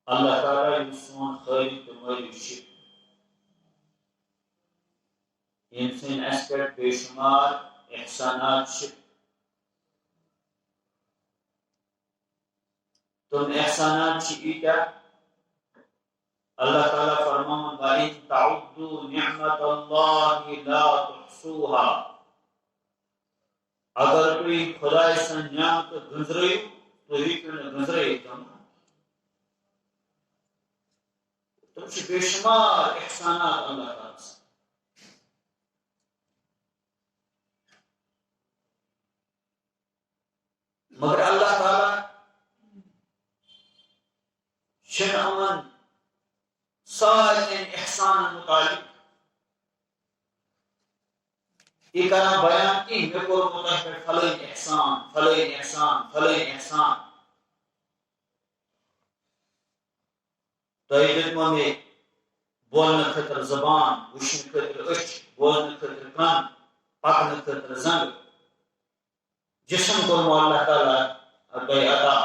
اللہ تعالیٰ سون خالق تو مالک یم سن اس پہ بے شمار احسانات تم احسانات ایٹا اللہ تعالیٰ فرمان وَإِن تَعُدُّوا نِعْمَةَ اللَّهِ لَا تُحْصُوهَا اگر کوئی خدا سن نعمت گزرے تو گزرے تم سے بے شمار احسانات اللہ تعالیٰ سے مگر اللہ تعالیٰ شن امن سارے احسان متعلق یہ کرنا بیان کی میں کو متحد فلین احسان فلین احسان فلین احسان تو یہ میں بولنے خطر زبان وشن خطر اچھ بولنے خطر کان پکنے خطر زنگ جسم کو اللہ تعالیٰ اگئی عطا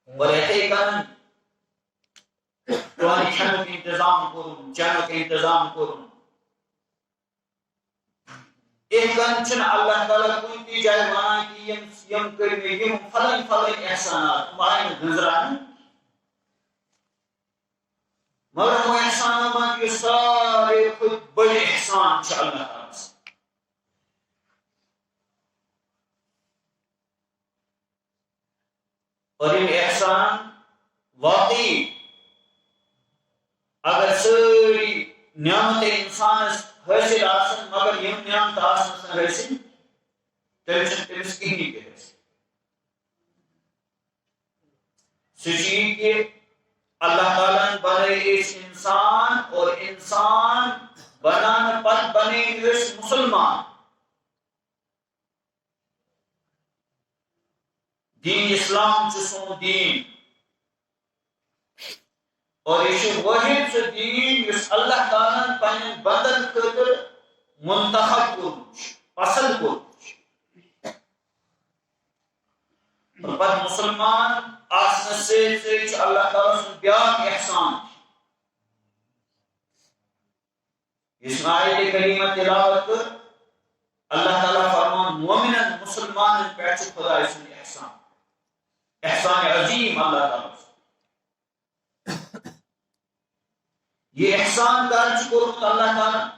اور ایسے کرن تو کھانوں کے انتظام کروں چانوں کے انتظام کروں ایک کنچن اللہ تعالیٰ کوئی تی جائے مانا کہ یم کرنے یم فلن فلن احسانات مائن گزران مگر وہ احسانات یہ سارے خود بڑے احسان چاہ اللہ تعالیٰ سے اور یہ احسان واقعی اگر ساری نعمت انسان حاصل آسن مگر یہ نعمت آسن سے حاصل تلچن تلس کی نہیں کہ حاصل سچی کہ اللہ تعالیٰ نے بنے اس انسان اور انسان بنانا پت بنے اس مسلمان دین اسلام چسوں دین اور یہ واحد سے دین اس اللہ تعالیٰ نے پنن بدن خاطر منتخب کو پسند کو اور پت مسلمان آسن سے اللہ تعالیٰ سے بیان احسان اس میں آیت کریمہ تلاوت کر اللہ تعالیٰ فرمان مومنن مسلمان پیچھے خدا اس میں احسان احسان عظیم اللہ تعالیٰ یہ احسان درج کرو اللہ تعالیٰ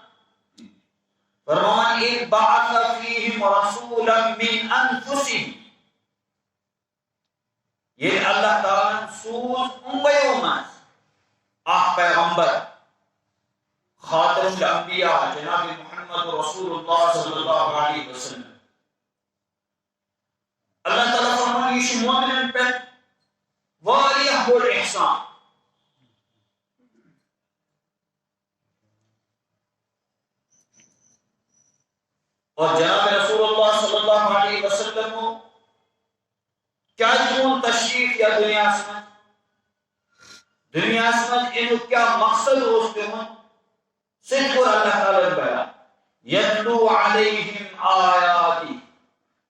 فرمان ایک بعث فیہم رسولا من انفسہم یہ اللہ تعالیٰ سوز امبیوں میں آہ پیغمبر خاتم الانبیاء جناب محمد رسول اللہ صلی اللہ علیہ وسلم اللہ تعالیٰ فرمان یہ مومنن پہ واریہ بڑ احسان اور جناب رسول اللہ صلی اللہ علیہ وسلم کو کیا جون تشریف یا دنیا سمجھ انہوں کیا مقصد ہوستے ہوں صرف اور اللہ تعالیٰ بیان یتلو علیہم آیاتی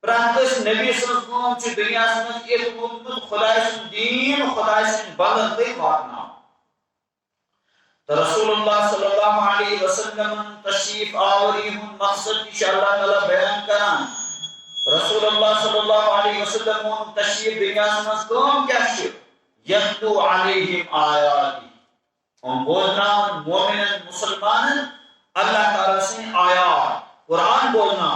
پرانتس نبی صلی اللہ علیہ وسلم چی دنیا سمجھ ایک مدد خدای سن دین خدای سن بلد دے واتنا تو رسول اللہ صلی اللہ علیہ وسلم تشریف آوری ہوں مقصد کی اللہ تعالیٰ بیان کران رسول اللہ صلی اللہ علیہ وسلم تشریف دنیا سمجھ کون کیا شکر یتلو علیہم آیاتی ہم بولنا مومن مسلمان اللہ تعالیٰ سے آیات قرآن بولنا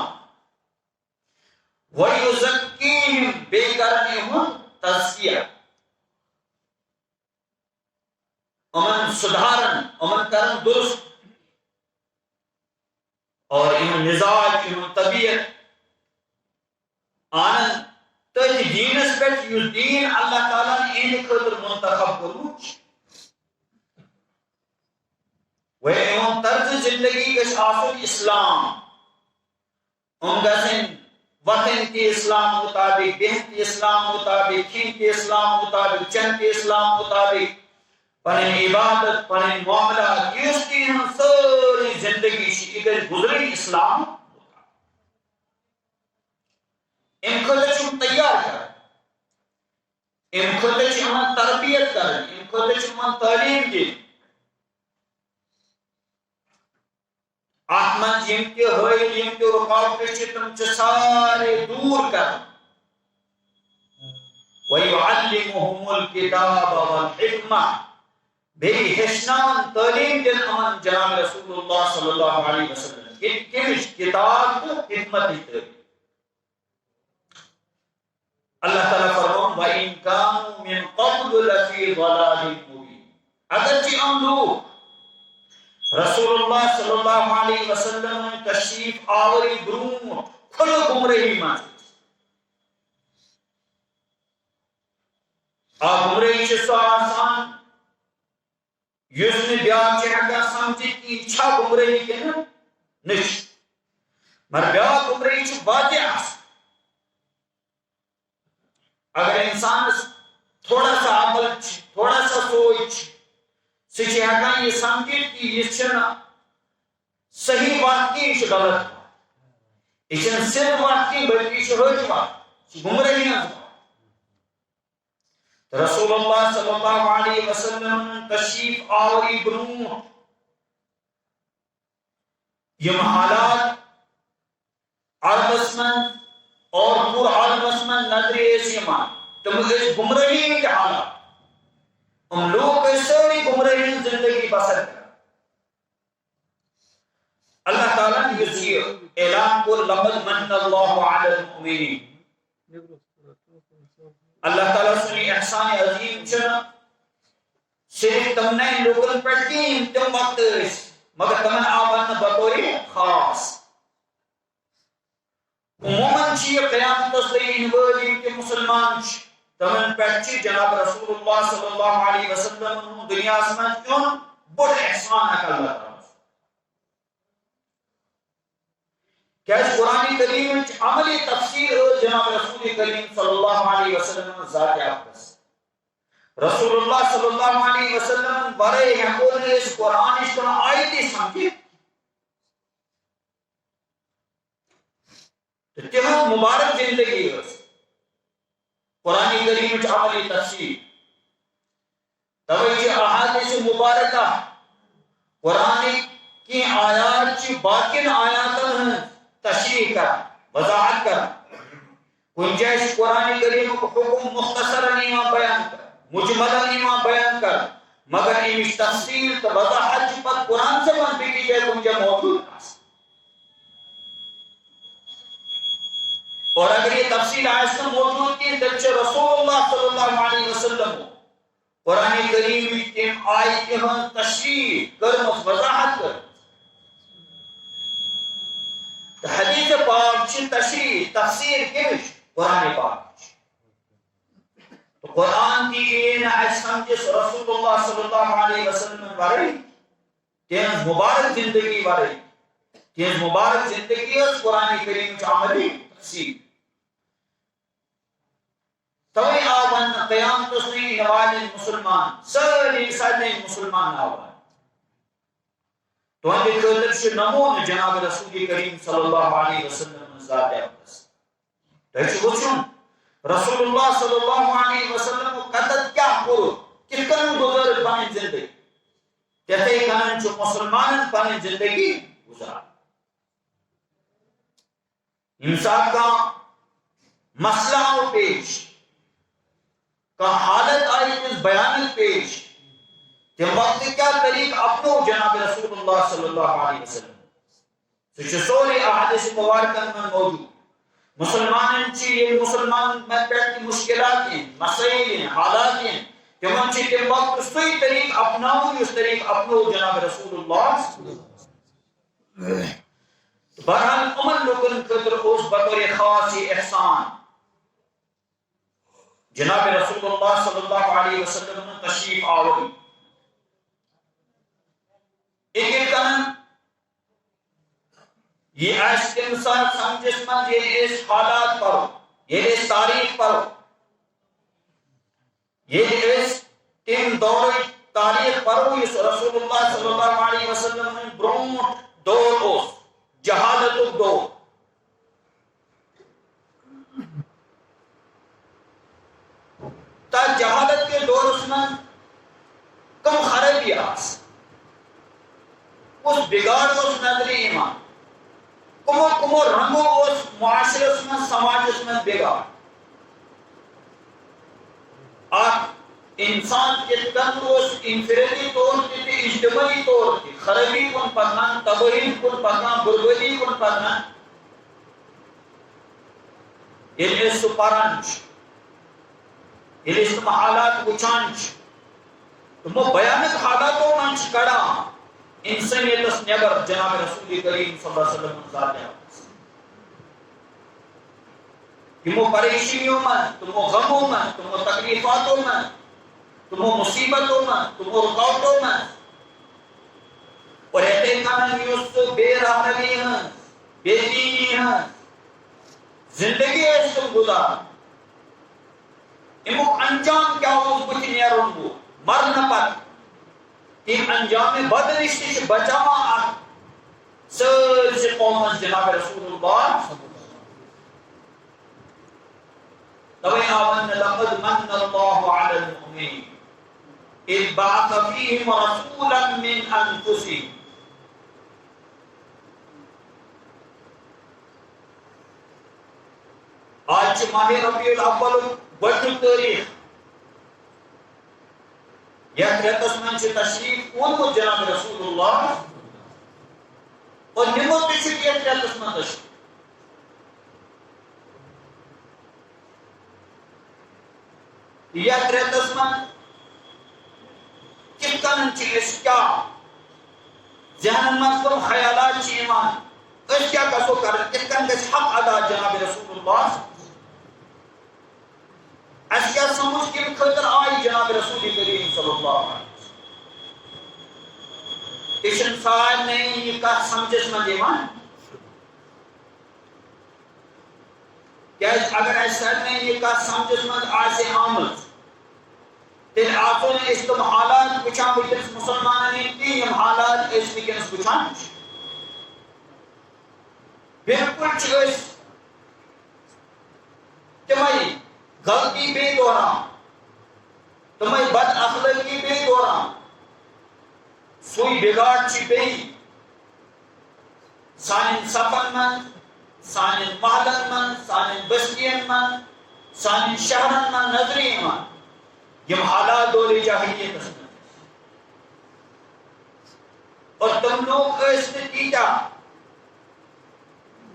وَيُزَكِّيهِمْ بے کرنے ہوں تزکیہ امن سدھارن امن کرن درست اور ان مزاج ان طبیعت آنند تج دینس پہ یہ دین اللہ تعالیٰ نے ان خاطر منتخب کرو وہ ان طرز زندگی کے آفل اسلام ان کا سن وطن کے اسلام مطابق بہن کے اسلام مطابق کھین کے اسلام مطابق چن کے اسلام مطابق پنن عبادت پنن معاملات یہ اس کی ہم ساری زندگی شکر گزری اسلام ان کو تیار کر ام خطر من تربیت کرن ام خطر من تعلیم دین آتمن یم کے حائل یم کے رکاوٹ تم سارے دور کر وَيُعَلِّمُهُمُ الْكِتَابَ وَالْحِكْمَةَ بے ہشنان تعلیم دن امن جناب رسول اللہ صلی اللہ علیہ وسلم کمش کتاب کو حکمت دیتے اللہ تعالیٰ فرمون وَإِن كَانُوا مِن قَبْلُ لَفِي ضَلَالٍ مُبِينٍ اگرچہ ہم لوگ رسول اللہ صلی اللہ علیہ وسلم تشریف آوری برون کھل گمرہی مان گمرہی سے سو آسان یس نے بیان چاہتا سمجھی کی اچھا گمرہی کے نش مر بیان گمرہی سے واضح آسان اگر انسان تھوڑا سا عمل تھوڑا سا سوچ سچ ہیکا یہ سمجھے کہ یہ چھنا صحیح واقعی چھ غلط یہ چھنا صرف واقعی بلکہ چھ رج واقعی گمرہی نہ رسول اللہ صلی اللہ علیہ وسلم تشریف آوری برون یہ حالات عربسمن اور پور عربسمن نظر ایسیمان تم اس گمرہی کے حالات ان لوگ اس ساری گمرہی زندگی بسر کر اللہ تعالیٰ نے یہ اعلان کو لقد من اللہ علی المؤمنین اللہ تعالیٰ سنی احسان عظیم چنا صرف تم نے لوگن پڑھتیم تم وقت مگر تمن آبان بطوری خاص عموماً چیئے قیام تصدیین ولی کے مسلمان تمن پڑھتی جناب رسول اللہ صلی اللہ علیہ وسلم دنیا سمجھ کیوں بڑھ احسان ہے اللہ تعالیٰ کیا اس قرآن کریم عملی تفسیر جناب رسول کریم صلی اللہ علیہ وسلم ذات اقدس رسول اللہ صلی اللہ علیہ وسلم برے حقول نے اس قرآن اس طرح آیتی سمجھی تیہاں مبارک زندگی ہے قرآن کریم عملی تفسیر توجہ احادیث مبارکہ قرآن کی آیات کی باقین آیات تشریح کر وضاحت کر گنجائش قرآن کریم کو حکم مختصر نیمہ بیان کر مجمل نیمہ بیان کر مگر امیش تفصیل تو وضاحت کی پت قرآن سے بند بھی کی جائے گنجا موجود اور اگر یہ تفصیل آیت میں موجود کی تو رسول اللہ صلی اللہ علیہ وسلم قرآن کریم کی آیت کی تشریح کر وضاحت کر حدیث پاک چھ تشریح تفسیر کیش قرآن پاک تو قرآن کی این احسان جس رسول اللہ صلی اللہ علیہ وسلم بارے تیز مبارک زندگی بارے تیز مبارک زندگی اس قرآن کریم عملی تفسیر توئی آون قیام تسنی نواز مسلمان ساری سادنے مسلمان آون تو ہم خاطر سے نمون جناب رسول کریم صلی اللہ علیہ وسلم ذات اقدس تو اس وچن رسول اللہ صلی اللہ علیہ وسلم کو قدر کیا کرو کس کنن گزر پانی زندگی کہتے کنن جو مسلمان پانی زندگی گزار انسان کا مسئلہ و پیش کا حالت آئی اس بیان پیش کہ وقت کیا طریق اپنو جناب رسول اللہ صلی اللہ علیہ وسلم سوچ سوری احادیث مبارکن میں موجود مسلمان چیئے مسلمان میں پیٹ کی مشکلات ہیں مسائل ہیں حالات ہیں کہ من چیئے کہ وقت سوئی طریق اپناؤ اس طریق اپنو جناب رسول اللہ صلی اللہ علیہ وسلم بہرحال امن لوگن قدر اس بطور خاصی احسان جناب رسول اللہ صلی اللہ علیہ وسلم تشریف آوری ایک کنن یہ عشق انسان سمجھس من یہ اس حالات پر یہ اس تاریخ پر یہ اس تین دور تاریخ پر اس رسول اللہ صلی اللہ علیہ وسلم نے برونٹ دور اس جہالت دور تا جہالت کے دور میں کم خرابی آس اس بگاڑ اس نظر ایمان کمو رنگو اس معاشرے میں سماج میں بگاڑ آپ انسان کے تندرست انفرادی طور پر اجتماعی طور پر خرابی کن پکان تباہی کن پکان بربادی کن پکان یہ سپاران یہ حالات وچان تمو بیانک حالاتوں من کڑا انسانیت نبر جناب رسول کریم صلی اللہ علیہ وسلم ذات تمو پریشانیوں میں تمو غموں میں تمو تکلیفاتوں میں تمو مصیبتوں میں تمو رکاوٹوں میں اور رہتے کان یوسف بے رہنمی ہیں بے دینی ہیں زندگی اس کو گزار امو انجام کیا ہو اس بچی نیرون کو مرنا پر ان انجام بدنشتی بچاما آت سر سے قوم جناب رسول اللہ توی آون لقد من اللہ علی المؤمنین اذ بعث فیہم رسولا من انفسہم آج ماہ ربیع الاول بڑھ تاریخ یا رتس من تشریف اونمت جناب رسول اللہ اور نمت تشریف یا رتس من تشریف یا رتس من کم کنن چیز کیا ذہن من کم خیالات چی ایمان اس کیا کسو کرن کم کن کس حق ادا جناب رسول اللہ اس کیا سمجھ کے خطر آئی جناب رسول کریم صلی اللہ علیہ وسلم اس انسان نے یہ کہا سمجھس میں دیوان کیا اگر ایسا نے یہ کہا سمجھس میں آسے آمد تین آسوں نے اس کم حالات پچھا مجلس مسلمان نے تین حالات اس مکنس پچھا بالکل چیز تمہیں غلطی بے دوران تمہیں بد اخلاقی بے دوران سوئی بگاڑ چی بے سانن سفن من سانن محلن من سانن بستین من سانن شہرن من نظری من یہ حالات دوری جاہلیت اسم اور تم لوگ اس نتیجہ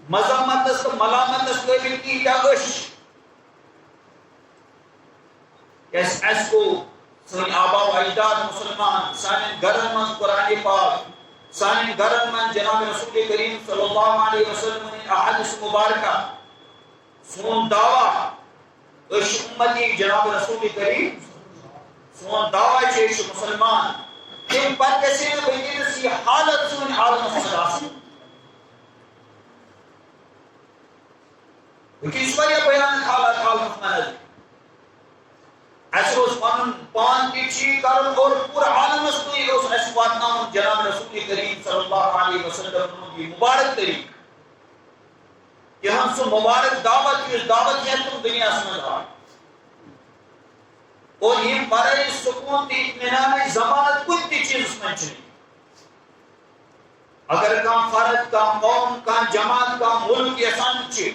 مذمت اس ملامت اس لیے کی جاگش اس کو سن آبا و اجداد مسلمان سانن گرن من قرآن پاک سانن گرن من جناب رسول کریم صلی اللہ علیہ وسلم احادیث مبارکہ سون دعویٰ اس امتی جناب رسول کریم سون دعویٰ چیش مسلمان کہ پر کسی نے بلکہ سی حالت سون حالت مسلمان لیکن اس پر یہ بیان حالت مسلمان ایسے اس پان کی چی کرن اور پورا عالم اس کو اس اسوات نام جناب رسول کریم صلی اللہ علیہ وسلم کی مبارک طریق کہ ہم سو مبارک دعوت کی دعوت ہے تم دنیا سمجھ رہا اور یہ برائے سکون تی اطمینان ضمانت کوئی تی چیز اس میں چلی اگر کام فرد کا قوم کا جماعت کا ملک کی احسان چی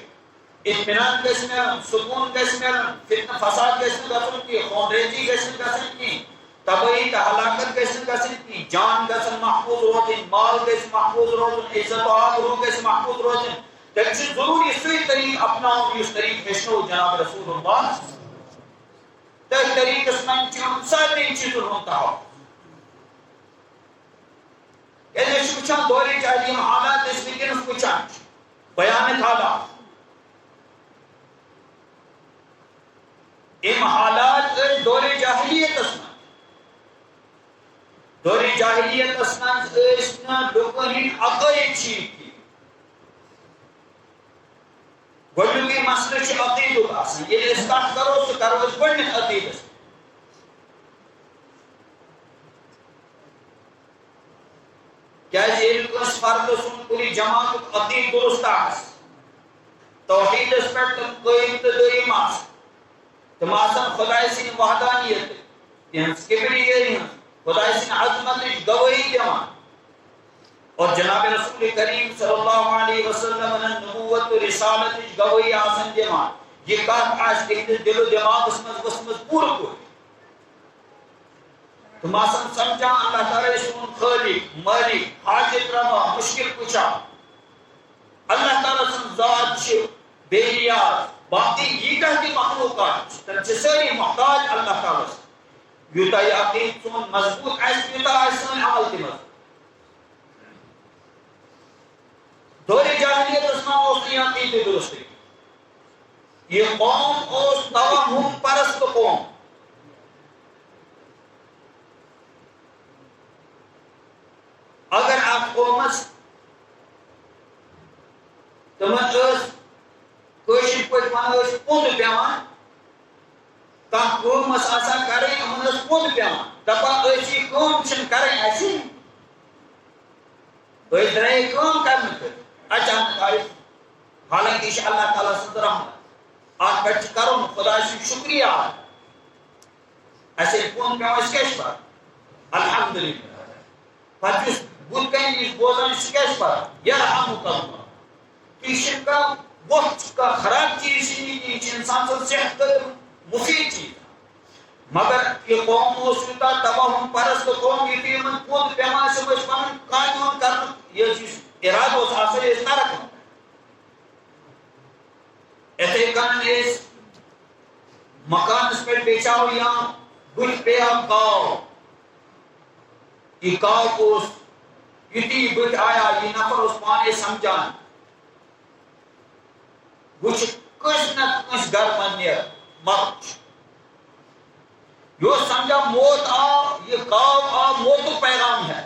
اطمینان کیسے میں سکون کیسے میں فتنہ فساد کیسے میں کسن کی خونریزی کیسے میں کسن کی تباہی ہلاکت کیسے میں کسن کی جان کیسے محفوظ روزن مال کیسے محفوظ روزن عزت و آبرو کیسے محفوظ روزن لیکن ضروری اسی طریق اپناؤں اس طریق پیشنو جناب رسول اللہ تک طریق اس میں چیزوں ساری چیزوں ہوتا ہو یعنی شکچان دوری چاہیے حالات اس لیکن اس کو چاہیے بیان حالات ام حالات دور جاہلیت اسنا دور جاہلیت اسنا اسنا لوگنی عقائد چیز کی گوڑنو کی مسئلہ چی عقید ہوگا یہ اصلاح کرو سو کرو اس گوڑنی عقید اسنا کیا یہ اس فرد سن پوری جماعت عقید درست آس توحید اس پر تم کوئی ابتدائی ماس تم آسان خدای سن وحدانیت تہذ کبریائی خدای سن عظمت گواہی دان اور جناب رسول کریم صلی اللہ علیہ وسلم نبوت و رسالت گواہی آسان دان یہ کت آس تہندس دل و دماغس مز وسمت پور پور تم آسان سمجھان اللہ تعالیٰ سون خالق مالک حاجت روا مشکل کچا اللہ تعالیٰ سن ذات بے نیاز باقی ییتہ تہ مخلوقات تم ساری محتاج اللہ تعالیٰ یوتہ یہ عقید سون مضبوط آس یوتہ آس سن عمل تہ مضبوط دور جاہلیت اس میں اس کی عقید درست یہ قوم اس توہم پرست قوم اگر آپ قومس تمن کوشش پہ ون پوند پیوان کھانا قومس آسان کریں ان پوند پیوان دپان یہ کام کریں اسی درائے کام کرنے اچانک آئی حالانکہ یہ اللہ تعالیٰ سند رحمت ات پہ کرن خدا سن شکریہ اچھے پوند پیوان اس کیش پر الحمدللہ پتہ بت کن بوزان سہ یرحمک اللہ یہ کا وقت کا خراب چیز یہ انسان سن صحت مفید چیز مگر یہ قوم یوتہ توہم پرست قوم یہ پوند پیمان سے پن کام کر ارادہ آسان ترک اتھے کن مکانس پہ بیچاو یا بت پیا کاو یہ کاو یتی بت آیا یہ نفر اس پانے سمجھان وچ کس نہ کس گھر من مرچ یہ سمجھا موت آ یہ کاو آ موت پیغام ہے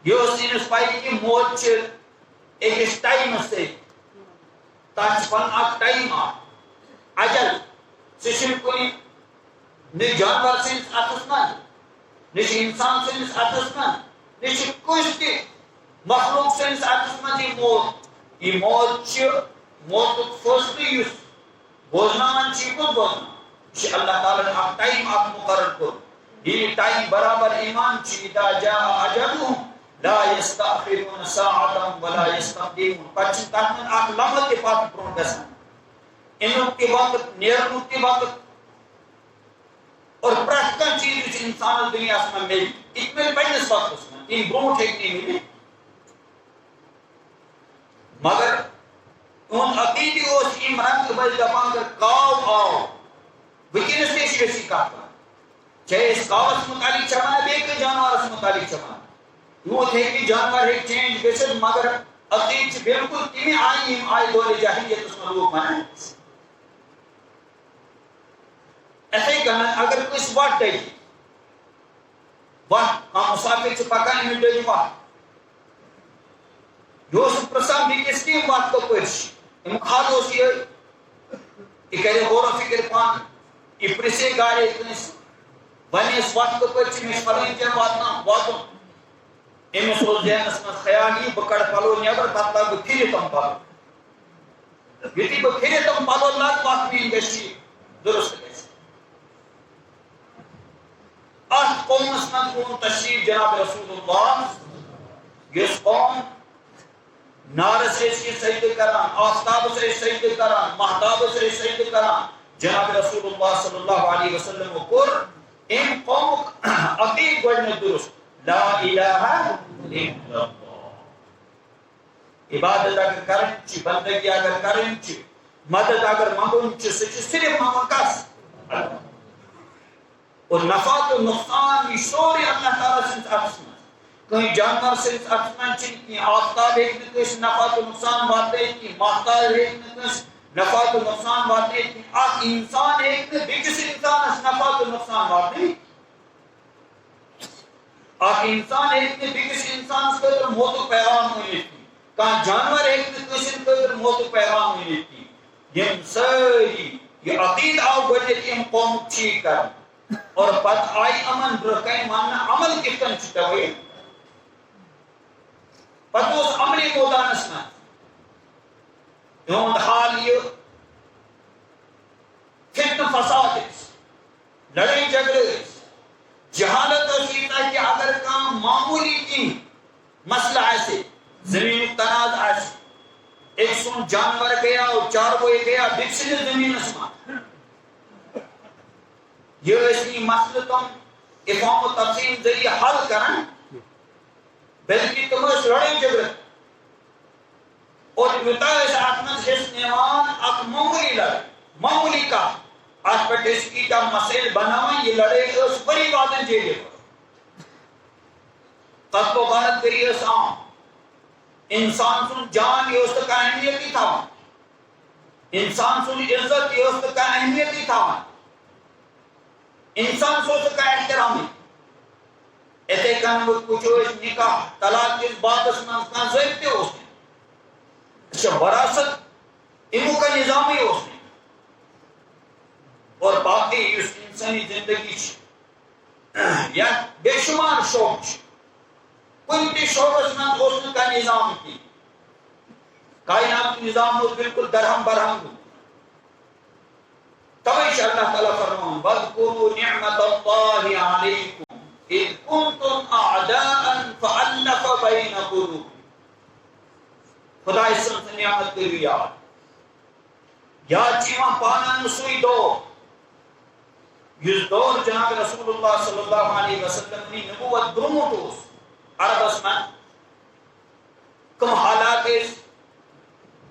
یہ انس پائی کہ موت ایک ٹائم سے تک پن اک ٹائم آ اجل سہ کن نہ جانور سندس اتس من نہ انسان سندس اتس من نہ کس تہ مخلوق سندس اتس من یہ موت موت فیصلہ اس بوزنان کت بوزنا یہ اللہ تعالیٰ اک ٹائم اک مقرر کور یہ ٹائم برابر ایمان اذا جاء اجلهم لا يستأخرون ساعة ولا يستقدمون پچ تک من اک لمحہ تہ پتہ برون گژھان انک تہ وقت نیرنک تہ وقت اور پرت کانٛہہ چیز انسان دنیا میں مل یہ مل پنس وقتس من تم برونٹ ہیٚکہِ نہٕ ملت مگر ان عقیدی اس رنگ بل دپان کر کاو آو ونکس تھی اسی کت چاہے اس کاوس متعلق چمان بیٚیہِ جانورس متعلق چمان یوت ہیٚکہِ جانور ہیٚکہِ چینج گژھِتھ مگر عقید بالکل تمہِ آیہِ یِم آیہِ دورِ جاہلیتس منٛز لوٗکھ ونان اتھے کن اگر کس وٹ ڈگہِ وت کانٛہہ مسافر پکان أمِس ڈٔج وت یہ پرسان بیس کم وت کپر امیک حد یہ کر غور و فکر پان یہ پرسے گاڑی کنس ونس وت کپر مجھے پھلن جائیں واتن امس ذہنس من خیال یہ بہ کڑ پلو نبر پتہ لگ بہ پھر تم پلو یتھی بہ پھر تم پلو لگ وت میری گی درست گژھِ ات قومس من اون تشریف جناب رسول اللہ یس قوم نارس سجدہ کران آفتاب سجدہ کران مہتاب سجدہ کران جناب رسول اللہ صلی اللہ علیہ وسلم کور ام قوم عقید گوڑنے درست لا الہ الا اللہ عبادت اگر کرن چی بندگی اگر کرن چی مدد اگر منگن چی صرف منگن کس اور نفات و نقصان یہ سوری اللہ تعالیٰ سے اتس من کہیں جانور سے اتس من چی آفتاب ایک نکس نفات و نقصان واتے کی مہتاب ایک نکس نفات و نقصان واتے کی آق انسان ایک بکس انسان اس نفات و نقصان واتے آق انسان ایک بکس انسان اس قدر موت و پیغام ہوئی تھی کہاں جانور ایک نکس قدر موت و پیغام ہوئی تھی یہ ساری یہ عقید آو گوڑے کہ ہم قوم ٹھیک کریں اور پت آئی امن برکائی ماننا عمل کتن چھتا ہوئی پت اس عملی مودانس میں یون حال یہ فتنہ فساد لڑائی جھگڑے جہالت کہ اگر کم معمولی کی مسئلہ ایسے زمین تناز ایسے ایک سن جانور گیا اور چار بوئے گیا بکسل زمین اسمان یہ اسی مسئلہ تم افہام و تفصیل ذریعہ حل کرن بلکہ تم اس لڑائی جھگڑے اور یوتا اس آتمن حس نیوان اک معمولی لڑائی معمولی کا آج پر اس کی کا مسئل بناویں یہ لڑائی اس بڑی وعدن جیلے پر قتل و غارت کری اس عام انسان سن جان یہ اس کا اہمیت ہی تھا انسان سن عزت یہ اس کا اہمیت ہی تھا انسان سو اس کا احترام ہے ایتے کن وہ کچھو اس نکاح طلاق کس بات اس میں کہاں ضرورتے ہو اس نے اچھا وراثت امو کا نظام ہی اس نے اور باقی اس انسانی زندگی یا بے شمار شوق کوئی بھی شوق اس میں اس کا نظام کی کائنات کی نظام وہ بالکل درہم برہم ہو تویش اللہ تعالیٰ فرمان وَاذْكُرُوا نِعْمَةَ اللَّهِ عَلَيْكُمْ إِذْ كُنْتُمْ أَعْدَاءً فَأَلَّفَ بَيْنَ قُلُوبِكُم خدا اس سے نعمت کے لیے یاد چیواں پانا نسوئی دو یہ دور جناب رسول اللہ صلی اللہ علیہ وسلم نے نبوت برموٹوس عرب اسمان کم حالات اس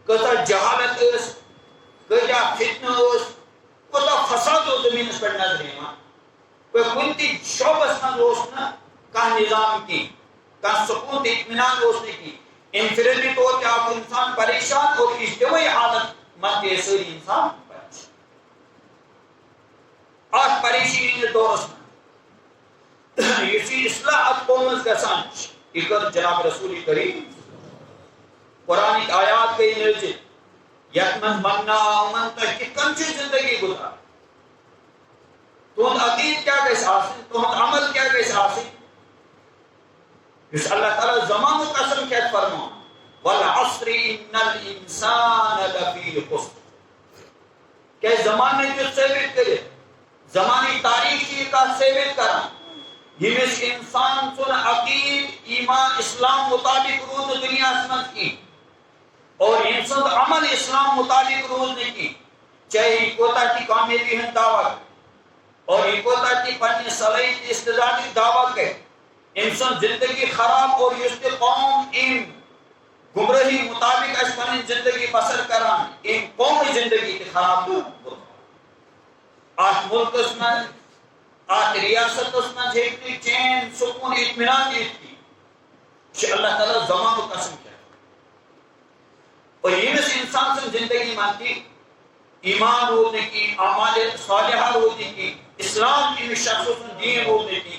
کتا جہالت اس کتا فتنہ اس کتا فساد و زمین اس پر نظر ہے کوئی کنتی شعب اسمان روشنا کا نظام کی کا سکون اطمینان روشنے کی انفرادی طور پہ آپ انسان پریشان اور اجتماعی حالت مند سری انسان پریشان آج پریشانی دور اسمان یہ اصلاحات قومز گسان اکر جناب رسول کریم قرآن کی آیات کے انرجی یتمن مننا امن تک کتن چی زندگی گزار تو عقید کیا کیسے حاصل تو عمل کیا کیسے حاصل اس اللہ تعالی زمان و قسم کہت فرما والعصر ان الانسان لفی خسر کہ زمانے جو ثابت کرے زمانی تاریخی کا ثابت کرا یہ اس انسان سن عقید ایمان اسلام مطابق روز دنیا سمجھ کی اور انسان عمل اسلام مطابق روز نے کی چاہے کوتا کی کامیابی ہے دعوت اور کوتا کی پنی صلاحیت استعدادی دعوت ہے انسان زندگی خراب اور اس کے قوم ان گمراہی مطابق اس پنی زندگی بسر کران ان قوم زندگی کی خراب دور آج ملک اس میں آج ریاست اس میں جھیکتی چین سکون اطمینان دیتی کہ اللہ تعالیٰ زمان و قسم کیا اور یہ اس انسان سے زندگی مانتی ایمان ہونے کی اعمال صالحہ ہونے کی اسلام کی شخص و دین ہونے کی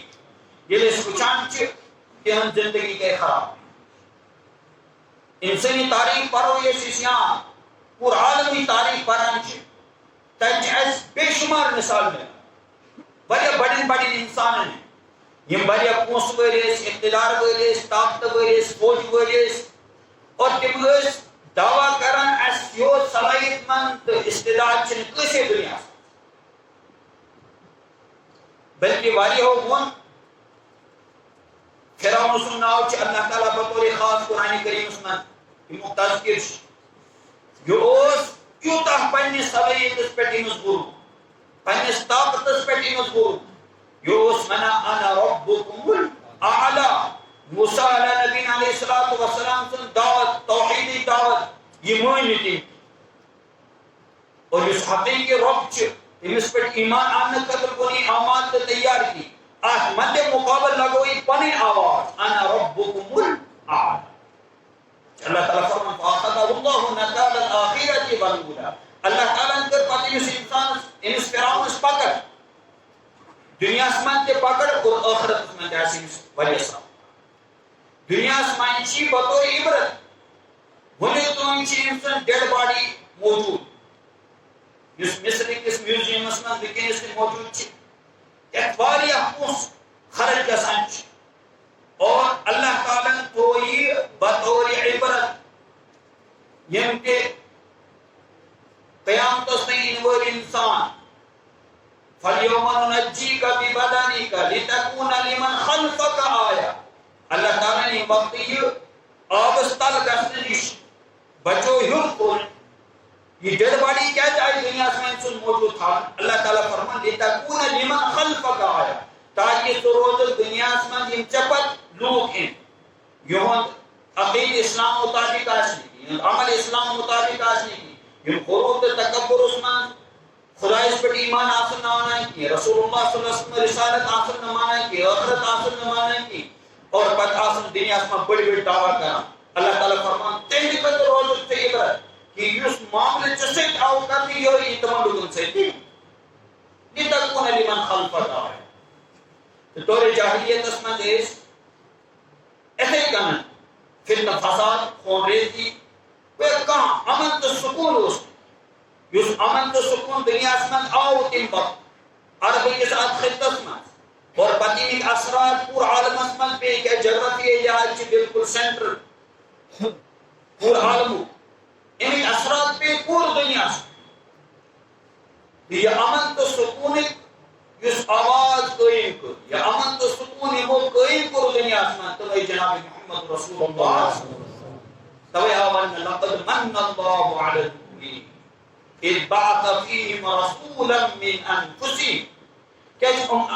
یہ لئے سوچان چھے کہ ہم زندگی کے خراب انسانی تاریخ پڑھو یہ سیسیاں پور عالمی تاریخ پڑھان چھے تاکہ ایس بے شمار مثال میں بڑے بڑے انسان ہیں یہ بڑے پونس ویلیس اقتدار ویلیس طاقت ویلیس فوج ویلیس اور تم اس دعویٰ کرن ایس یو صلاحیت مند استعداد چھن کسے دنیا سے بلکہ والی ہو گون فرعون سن ناو چھ اللہ تعالیٰ بطور خاص قرآن کریم اس میں مختلف کرش یہ اس کیوتا پنی صلاحیت اس پیٹی مضبور پنی طاقت اس پیٹی مضبور یہ اس منا انا ربکم الاعلی موسیٰ علیہ نبی علیہ السلام سن دعوت توحیدی دعوت یہ معنی اور اس حقیقی رب چھ اس پر ایمان آنے قدر کنی آماد تیار کی آج مدے مقابل لگوئی پنی آواز انا ربکم الاعلی اللہ تعالیٰ فرمان فاقدہ اللہ نکال الاخیرتی والولا اللہ تعالیٰ نے کر پاتی اس انسان اس فرعون اس پکڑ دنیا اسمان تے پکڑ اور آخرت اسمان تے ایسی وجہ صاحب دنیا اسمان چی بطور عبرت ہونے تو انچی انسان ڈیڈ باڈی موجود اس مصر کس میوزیم اسمان دیکھیں اس کے موجود چی ایک واریہ پوس خرج کا سانچ اور اللہ تعالیٰ تو یہ بطور عبرت یم کے قیامت اس میں انور انسان قربانی کا لتکون لمن خلفک آیا اللہ تعالیٰ نے وقت یہ آبستل گژھنہٕ نِش بچو ہیوٚن کوٚر یہ ڈیڈ باڈی کیا چاہے دنیا میں انسان موجود تھا اللہ تعالیٰ فرمان لتکون لمن خلفک آیا تاکہ تو روز دنیا میں چپت لوگ ہیں یہاں عقید اسلام مطابق آسنی عمل اسلام مطابق آسنی یہ خروط تکبر عثمان خدا اس پر ایمان آسن نہ مانا کی رسول اللہ صلی اللہ علیہ وسلم رسالت آسن نہ مانا کی آخرت آسن نہ مانا کی اور پت آسن دنیا میں بڑی بڑی دعویٰ کرنا اللہ تعالیٰ فرمان تیری قدر روز سے عبرت کہ اس معاملے چسٹ آؤ کرنی یہ تمام لوگوں سے تھی لتکون لمن خلفک آیا طور جاہلیت اس میں دیس ایسے کن فتنہ فساد خون ریزی وہ کہاں امن تو سکون اس یس امن تو سکون دنیا میں آؤ تم وقت عرب کے ساتھ خطت میں اور پتیمی اثرات پور عالم میں پہ کہ جغرافی لحاظ سے بالکل سینٹر پور عالم ان اثرات پہ پور دنیا سے یہ امن تو سکون اس آواز قائم کر یا امن تو سکون وہ قائم کر دنیا میں تو جناب محمد رسول اللہ تو آوان لقد من اللہ علی المؤمنین اذ بعث فیہم رسولا من انفسہم کہ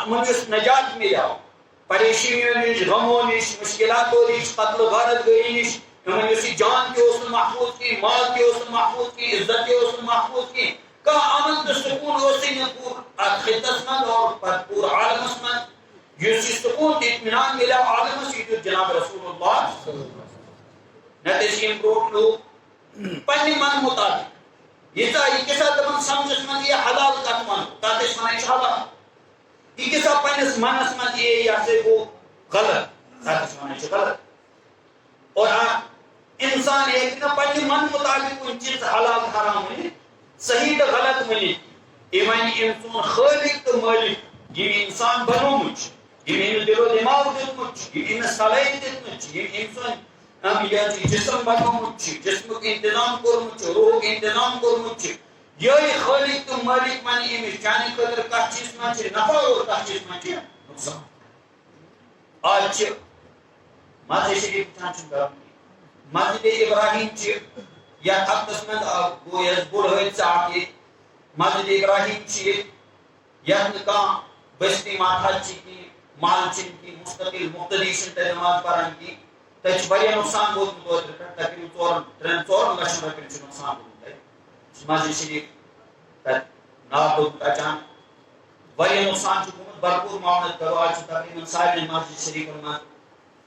منجس نجات ملا پریشانیوں نش غموں نش مشکلاتوں نش قتل غارت گئی نش منجس جان کے اس محفوظ کی مال کے اس محفوظ کی عزت کے اس محفوظ کی کا امن تو سکون اسی نے پور خطت مند اور پور عالم مند یہ سکون اطمینان ملا عالم سے جناب رسول اللہ نتیجیم روٹ لوگ پنی من مطابق یہ تا یہ کسا تمام سمجھس من یہ حلال کتمان تاتش من ایش حلال یہ کسا پنیس منس من یہ یا سے وہ غلط تاتش من ایش غلط اور انسان ایک نا پنی من مطابق ان چیز حلال حرام ہے صحیح تو غلط ملی ایمان انسان خالق تو مالک یہ انسان بنو مجھ یہ دل و دماغ دیت مجھ یہ صلاحیت دیت مجھ یہ انسان جسم بنو مجھ جسم کے انتظام کر مجھ روح کے انتظام کر مجھ یہ خالق تو مالک مانی امیش جانی قدر کا چیز میں چھے نفع اور کا چیز میں چھے نقصان آج مسجد شریف چانچن گا مسجد ابراہیم چھے یا تھا قسمت وہ یزبور ہوئے چاہتے مسجد ابراہیم چھے یا نکاں بستی ماتھا چی کی مال چن کی مستقل مقتدیشن تے نماز پران کی تیچ بڑی نقصان بہت متوجہ کرتا ہے تقریباً 4 لکھ روپے سے نقصان ہوتا ہے مسجد شریف ناب بہت اچان بڑی نقصان حکومت بھرپور معاونت کرو آج تقریباً سارے مسجد شریف میں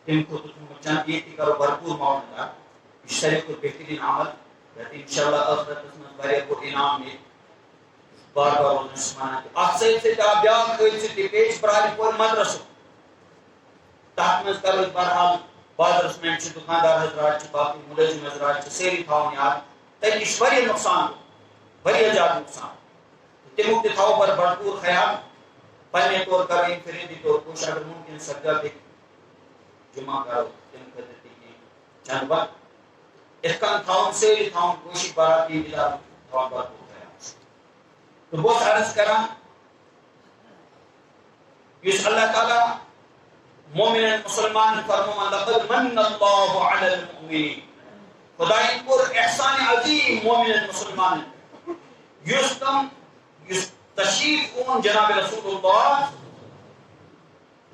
تم کو حکومت چاہتی ہے کرو بھرپور معاونت اس شریف کو بہترین عمل رہتے انشاءاللہ آخرت میں بڑے کو انعام میں بار بار انہیں سمانا ہے اکثر سے تابعات کوئی سے پیش برای پور مدرسو تحت میں کرو برحال بازرس میں چھے دکاندار حضرات چھے باقی ملزم حضرات چھے سیری تھاؤں یاد تاکہ بڑی نقصان ہو بڑی عجاب نقصان تیموک تھاؤں پر بھرپور خیال پلنے طور کا انفریدی طور کوش اگر ممکن سجدہ دیکھ جمعہ کرو تیموک دیتی ہیں چند وقت احکام تھاؤں سیری تھاؤں کوشی باراتی بلا تھاؤں بھرپور خیال تو بہت عرض کرام اس اللہ تعالیٰ مومن مسلمان فرمان لقد من اللہ علی المؤمنین خدا ان پر احسان عظیم مومن مسلمان یستم تشریف اون جناب رسول اللہ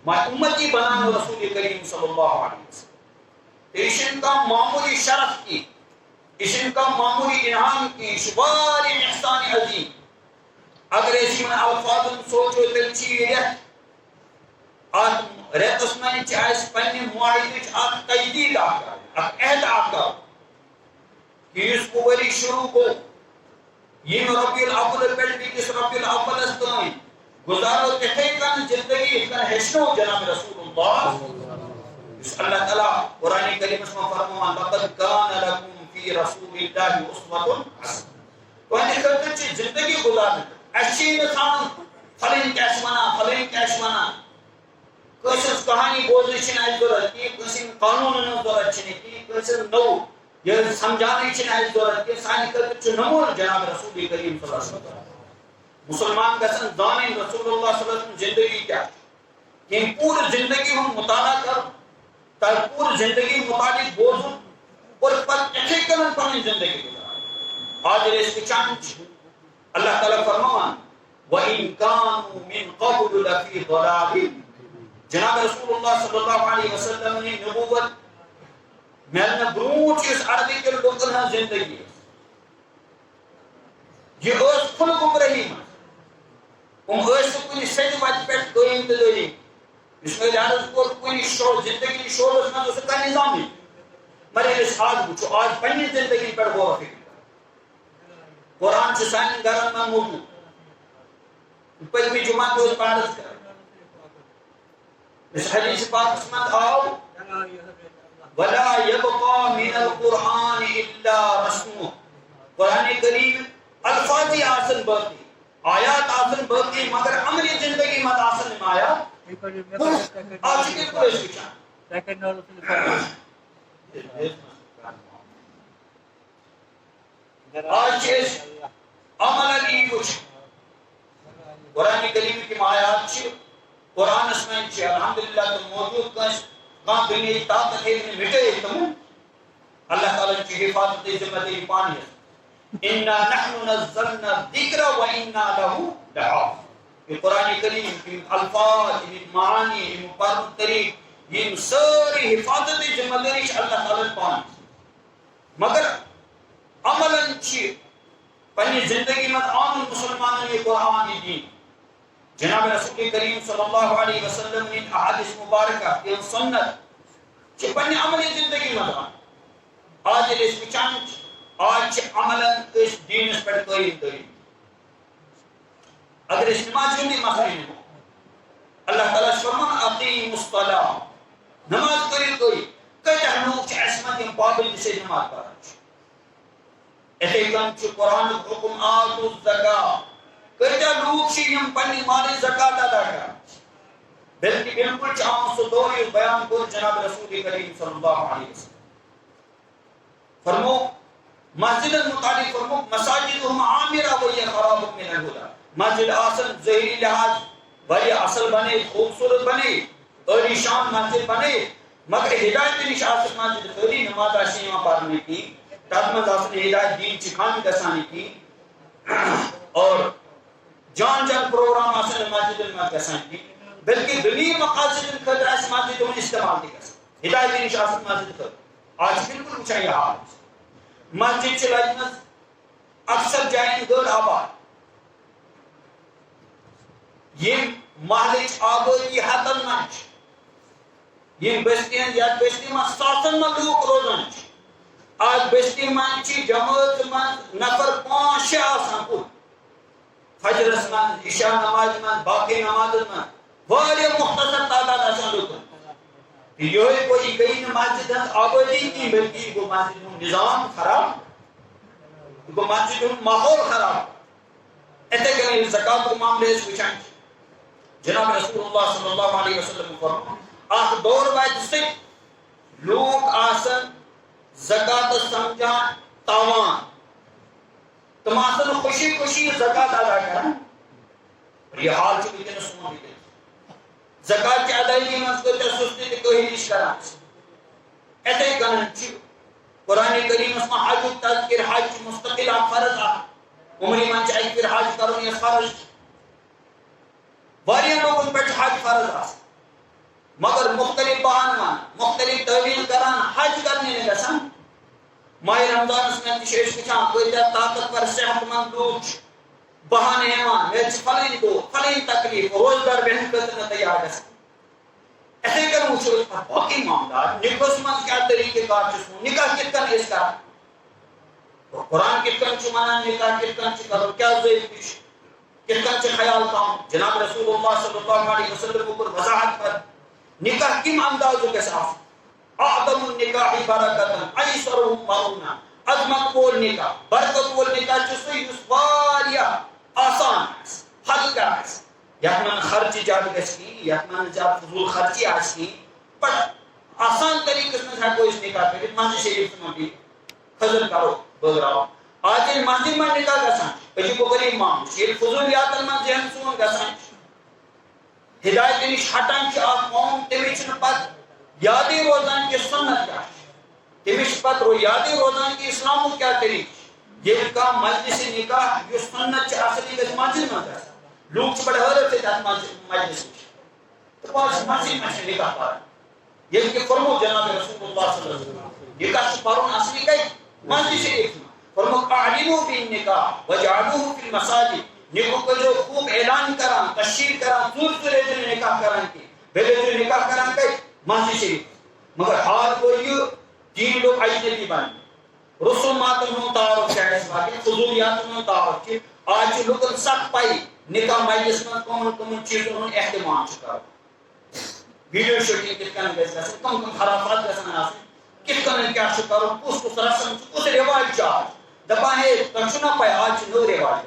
ما امتی بنانا رسول کریم صلی اللہ علیہ وسلم اشن کا معمولی شرف کی اشن کا معمولی انعام کی شبار احسان عظیم اگر ایسی من الفاظ سوچو تلچی ہے ریتس میں چاہیس پنی معاہدے آت تجدید آکا اک عہد آکا کہ اس کو ولی شروع کو یہ ربی الاول پیڑ بھی کس ربی الاول استائیں گزارو تحقی کن زندگی کن حشنو جناب رسول اللہ اس اللہ تعالیٰ قرآن کریم اس میں فرمان لقد کان لکم فی رسول اللہ اسوۃ حسنہ وہاں کرتے چھے زندگی گزارنے اچھی انسان فلین کیش منا کسس کہانی بولنے چھنے ضرورت کی کسی قانون ضرورت چھنے کی کسی نو یہ سمجھانے چھنے ضرورت کی سانی کرتے چھو نمون جناب رسول کریم صلی اللہ علیہ وسلم مسلمان کسن دانیں رسول اللہ صلی اللہ علیہ وسلم زندگی کیا کہ پوری زندگی ہم مطالعہ کر تاکہ پوری زندگی مطابق بوزوں اور پر ایسے کرن پانی زندگی گزار آج اس کی چانچ اللہ تعالیٰ فرمان وَإِن كَانُوا مِن قَبْلُ لَفِي ضَلَالٍ جناب رسول اللہ صلی اللہ علیہ وسلم نے نبوت میں برونٹ اس عربی کے لوگوں نے زندگی یہ اس کھل گمرہی میں اس کوئی سج وجہ پیٹ کوئی انتظاری اس میں لحاظ کو کوئی شور زندگی شور اس میں اس کا نظام ہے مرے اس آج بچو آج پہنی زندگی پر غور فکر قرآن سے سائن گرم میں موجود پہلوی جمعہ کو اس پارس کر اس حدیث پاک اسمت آؤ وَلَا يَبْقَى مِنَ الْقُرْآنِ إِلَّا رَسْمُهُ قرآن کریم الفاظی آسن باقی آیات آسن باقی مگر عملی زندگی مت آسن میں آیا آج کے کو اس کچھ آج اس عمل علی کچھ قرآن کریم کی آیات چھے قرآن اس میں چھے الحمدللہ تو موجود کس کہاں دنیا طاقت ہے انہیں مٹے تم اللہ تعالیٰ کی حفاظت ذمہ داری پانی ہے اِنَّا نَحْنُ نَزَّلْنَا الذِّكْرَ وَإِنَّا لَهُ لَحَافِظُونَ یہ قرآن کریم کی الفاظ یہ معانی یہ مقرر طریق یہ ساری حفاظت ذمہ داری اللہ تعالیٰ پانی مگر عملاً چھے پہلی زندگی میں عام مسلمانوں یہ قرآن دین جناب رسول کریم صلی اللہ علیہ وسلم نے احادیث مبارکہ کی سنت کہ پہلی عملی زندگی میں آج اس بچانچ آج عملاً اس دین اس پر کوئی دلیل اگر اس نماز میں مسئلہ ہو اللہ تعالیٰ فرمان اقیم الصلاۃ نماز کری کوئی کہتا ہے لوگ عصمت پابند سے نماز پڑھا ایسے کن قرآن حکم آتو الزکاة کہتا لوگ شیم پنی مالی زکاة ادا کر بلکہ بالکل چاہوں سے دوری بیان کو جناب رسول کریم صلی اللہ علیہ وسلم فرمو مسجد المطالب فرمو مساجدهم عامرہ وی خراب من الہدا مسجد آسن ظہری لحاظ وی اصل بنے خوبصورت بنے اور شان مسجد بنے مگر ہدایت نش آسن مسجد خیلی نماز آشیمہ پڑھنے کی تدمت آسن ہدایت دین چکھانی کسانی کی اور جان جان پروگرام آسن مسجد المات کسانی کی بلکہ دنیا مقاصد خدر اس مسجد میں استعمال کی کسانی ہدایت نش آسن مسجد خدر آج بالکل کچھ یہ حال مسجد چلائیں اکثر جائیں غیر آباد یہ محلچ آبادی حتن منچ یہ بستیاں یا بستی میں ساسن میں لوگ روزن آج بستی منچ جماعت من نفر 5-6 آسان کو فجر من عشاء نماز من باقی نماز من والی مختصر تعداد آسان لوگ یہ کوئی کئی مسجد آبادی نہیں بلکہ وہ مسجد نظام خراب وہ مسجد ماحول خراب ایسے کہ زکاة کو معاملے اس وچھائیں جناب رسول اللہ صلی اللہ علیہ وسلم فرمائے آخ دور باید سے لوگ آسن زکاة سمجھان تاوان تم آسن خوشی خوشی زکاة ادا کریں اور یہ حال چکے جنہیں سنو بھی زکاة کی ادائیگی میں اس کو سستی کوئی نیش کرنا ایسے ہی کرنا چیو قرآن کریم اس میں حج تذکر حج مستقل فرض عمری من چاہیے پھر حج کرو یہ فرض واریاں لوگ ان پر حج فرض آس مگر مختلف بہان مختلف تعویل کران حج کرنے لگا سن ماہ رمضان اس میں تشیش کچھاں کوئی در طاقت پر صحت مند لوگ بہانے ایمان ویچ فلین کو فلین تکلیف روز در بہن کرنا تیار ہے ایسے کروں چھو باقی معاملات نکوس من کیا طریقے کار چسمو نکاح کتن اس کا قرآن کتن چو مانا نکاح کتن چو کرو کیا زیر پیش کتن چو خیال کام جناب رسول اللہ صلی اللہ علیہ وسلم پر وضاحت پر نکاح کم اندازوں کے ساتھ اعظم النکاح برکتا ایسرہ مرونا عظمت بول نکاح برکت بول نکاح چسو یسواریا آسان ہے حل کا ہے یہاں خرچ جاب گشتی یہاں جاب فضول خرچی آشتی پر آسان طریقے سے کوئی اس نکاح کرے مسجد شریف میں بھی خزر کرو بغراؤ آج ان مسجد میں نکاح کا سانچ پہلے کو بری امام شیر فضولیات میں ذہن سون کا سانچ ہدایت نش ہٹان قوم تمس پتہ یادی روزان کہ سنت کیا تمس پتہ یادی روزان کہ اسلام کیا طریقہ یہ کا مجلس نکاح یہ سنت اصلی گھر مسجد مز لوگ بڑے حیرت سے مجلس تو بس مسجد میں نکاح پڑھ یہ کہ فرمو جناب رسول اللہ صلی اللہ علیہ وسلم نکاح پڑھن اصلی کئی مسجد شریف میں فرمو اعلنوا بالنکاح وجعلوه في المساجد نکاح کو جو خوب اعلان کران تشہیر کران زور سے نکاح کران کی پہلے جو نکاح کران کئی مسجد شریف مگر حال کو یہ تین لوگ اجنبی بن رسومات میں تعارف ہے اس بات فضولیات میں تعارف ہے آج لوگن سخت پائی نکاح مجلس میں کون چیزوں اہتمام کر ویڈیو شوٹنگ کت کن گھس کم خرافات گھن کت کن کیا کرو کس رسم کس رواج چار دپان ہے تم نا پائی آج نو رواج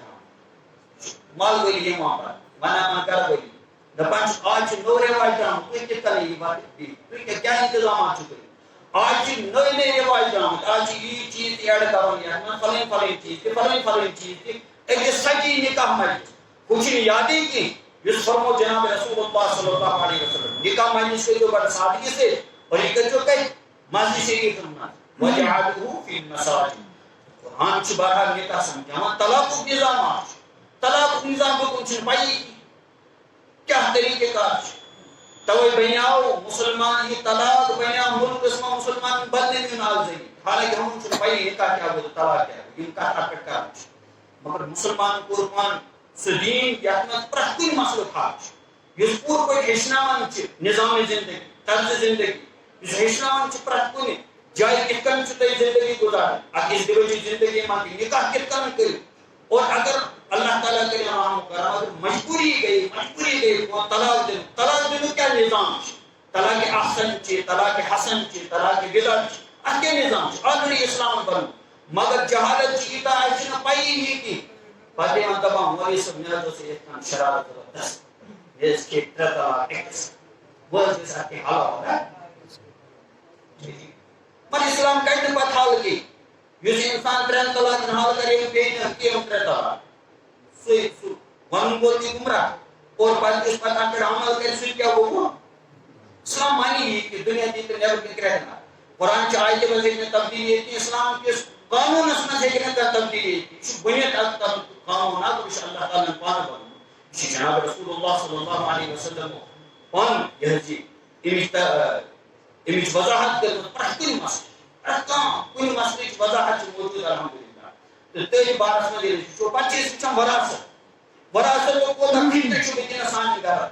مال گلی یہ وہاں ونان گھر گلی دپان آج نو رواج تھی کت کن یہ بات تھی کیا انتظامات کرو آج نئے نئے رواج آج یہ چیز ایڈ کرو فلین فلین چیز فلین فلین چیز ایک سچی نکاح مجلس کچھ نہیں یادی کی اس فرمو جناب رسول اللہ صلی اللہ علیہ وسلم نکاح مجلس کے جو بڑا سادگی سے اور یہ جو کئی مسجد شریف میں وجعلوه فی المساجد قرآن چھ بارہ نکاح سمجھا طلاق نظام کو کچھ پائی کیا طریقے کار توئی بنیاو مسلمان یہ طلاق بنیا ملک اس میں مسلمان بدنے میں نال زی حالانکہ ہم چھ پائی نکاح کیا بولتا طلاق کیا ان کا حق کار مگر مسلمان قربان سدین یاتنا پرتی مسئلہ خاص یہ پور کو ہیچناون چھ نظام زندگی طرز زندگی یہ ہیچناون چھ پرتی جائے کتن چھ تے زندگی گزار اکیس دیوی زندگی مان نکاح کتن کر اور اگر اللہ تعالیٰ کرے رحم کرا اگر مجبوری گئی وہ طلاق دے کیا نظام طلاق احسن چھ طلاق حسن چھ طلاق بدعت چھ اکے نظام چھ آلریڈی اسلام بن مگر جہالت چھ اتا ہے نہ پائی ہی کی پاتے من دبا مولی سب نیازوں سے اتنا شرارت و دست اس کے ترتا ایکس وہ اس کے ساتھ حالا ہو رہا ہے پر اسلام کہتے پت حال کی یہ انسان ترین طلاق حال کرے پین کی ہم ترتا سوئی سو ون بولتی گمراہ اور بعد اس پر اگر عمل کرے سوئی کیا وہ اسلام مانی ہے کہ دنیا دیتے نیور کے رہنا قرآن چاہ آئیت وزیر میں تبدیلی ہے اسلام کے قانون اس میں سے تبدیلی ہے بنیاد قانون تو اللہ تعالی نے پانا بنا جناب رسول اللہ صلی اللہ علیہ وسلم پان یہ جی امچ وضاحت کر پرتی مسئلہ احکام کوئی مسئلہ کی وضاحت موجود الحمدللہ تو تیری بارس میں دے جو 25 چم وراثت کو تکلیف تک شو بکنا سان کر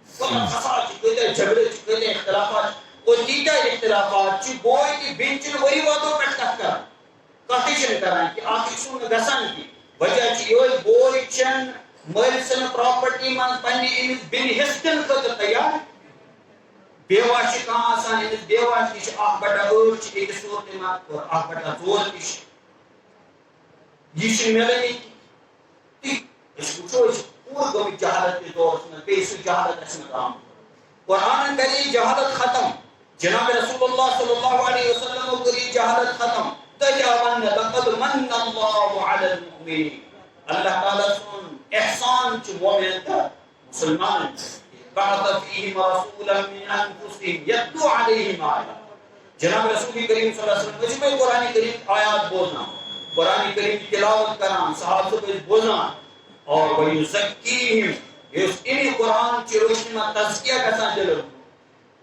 کو فساد کو جھگڑے کو اختلافات اور دیگر اختلافات چ بوئی کی بینچ وہی وادو پٹ کر کہتے کران کہ آخر سن گسان کی وجہ یہ بوئی چن ملسن پراپرٹی من پنی امس بن حصن خطر تیار بیواش کہاں آسان امس بیواش کی آخ بٹا ارچ ایک صورت مات اور آخ بٹا زور کش یہ ملنی کی اس کو چھو اس پور گوی جہالت کے دور میں بیس جہالت اس میں کام قرآن کری جہالت ختم جناب رسول اللہ صلی اللہ علیہ وسلم کری جہالت ختم تجاون لقد من اللہ علی المؤمنین اللہ تعالی سن احسان چ مومن کا مسلمان بعث فیہم رسولا من انفسہم یتلو علیہم آیات جناب رسول کریم صلی اللہ علیہ وسلم میں قرآن کریم آیات بولنا قرآن کریم تلاوت کرنا صحابہ کو بولنا اور ویزکیہم اس انہی قرآن کی روشنی میں تزکیہ کا دل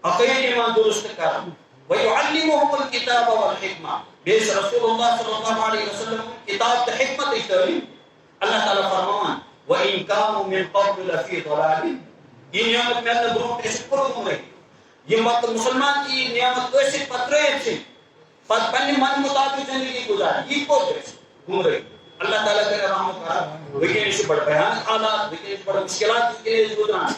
عقیدے میں درست کرنا ویعلمہم الکتاب والحکمہ بیس رسول اللہ صلی اللہ علیہ وسلم کتاب تا حکمت اشتری اللہ تعالیٰ فرمان وَإِن كَانُوا مِن قَبْلُ لَفِي ضَلَالٍ یہ نعمت میں اللہ برون ایسے پر گم رہی یہ وقت مسلمان کی نعمت ایسے پترے تھے پت پنی من مطابق زندگی گزاری یہ کو ایسے گم رہی اللہ تعالیٰ کے رحمت کرا وکین سے بڑھ بیان حالات وکین سے بڑھ مشکلات کے لیے گزران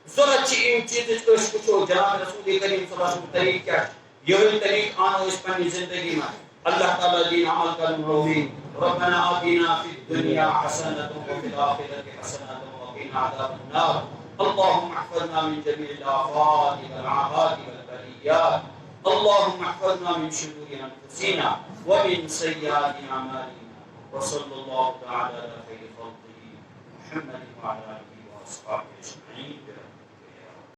ضرورت چی ان چیز کو اس کچھ جناب رسول کریم صلی اللہ علیہ وسلم طریق کیا یہ طریق آنا اس پنی زندگی میں اللہ تعالیٰ دین عمل کا نمروی ربنا آتنا فی الدنیا حسنة وفی الآخرة حسنة وقنا عذاب النار اللهم احفظنا من جميع الآفات والعاهات والبليات اللهم احفظنا من شرور أنفسنا ومن سيئات أعمالنا وصلى الله تعالى على خير خلقه محمد وعلى آله وأصحابه أجمعين.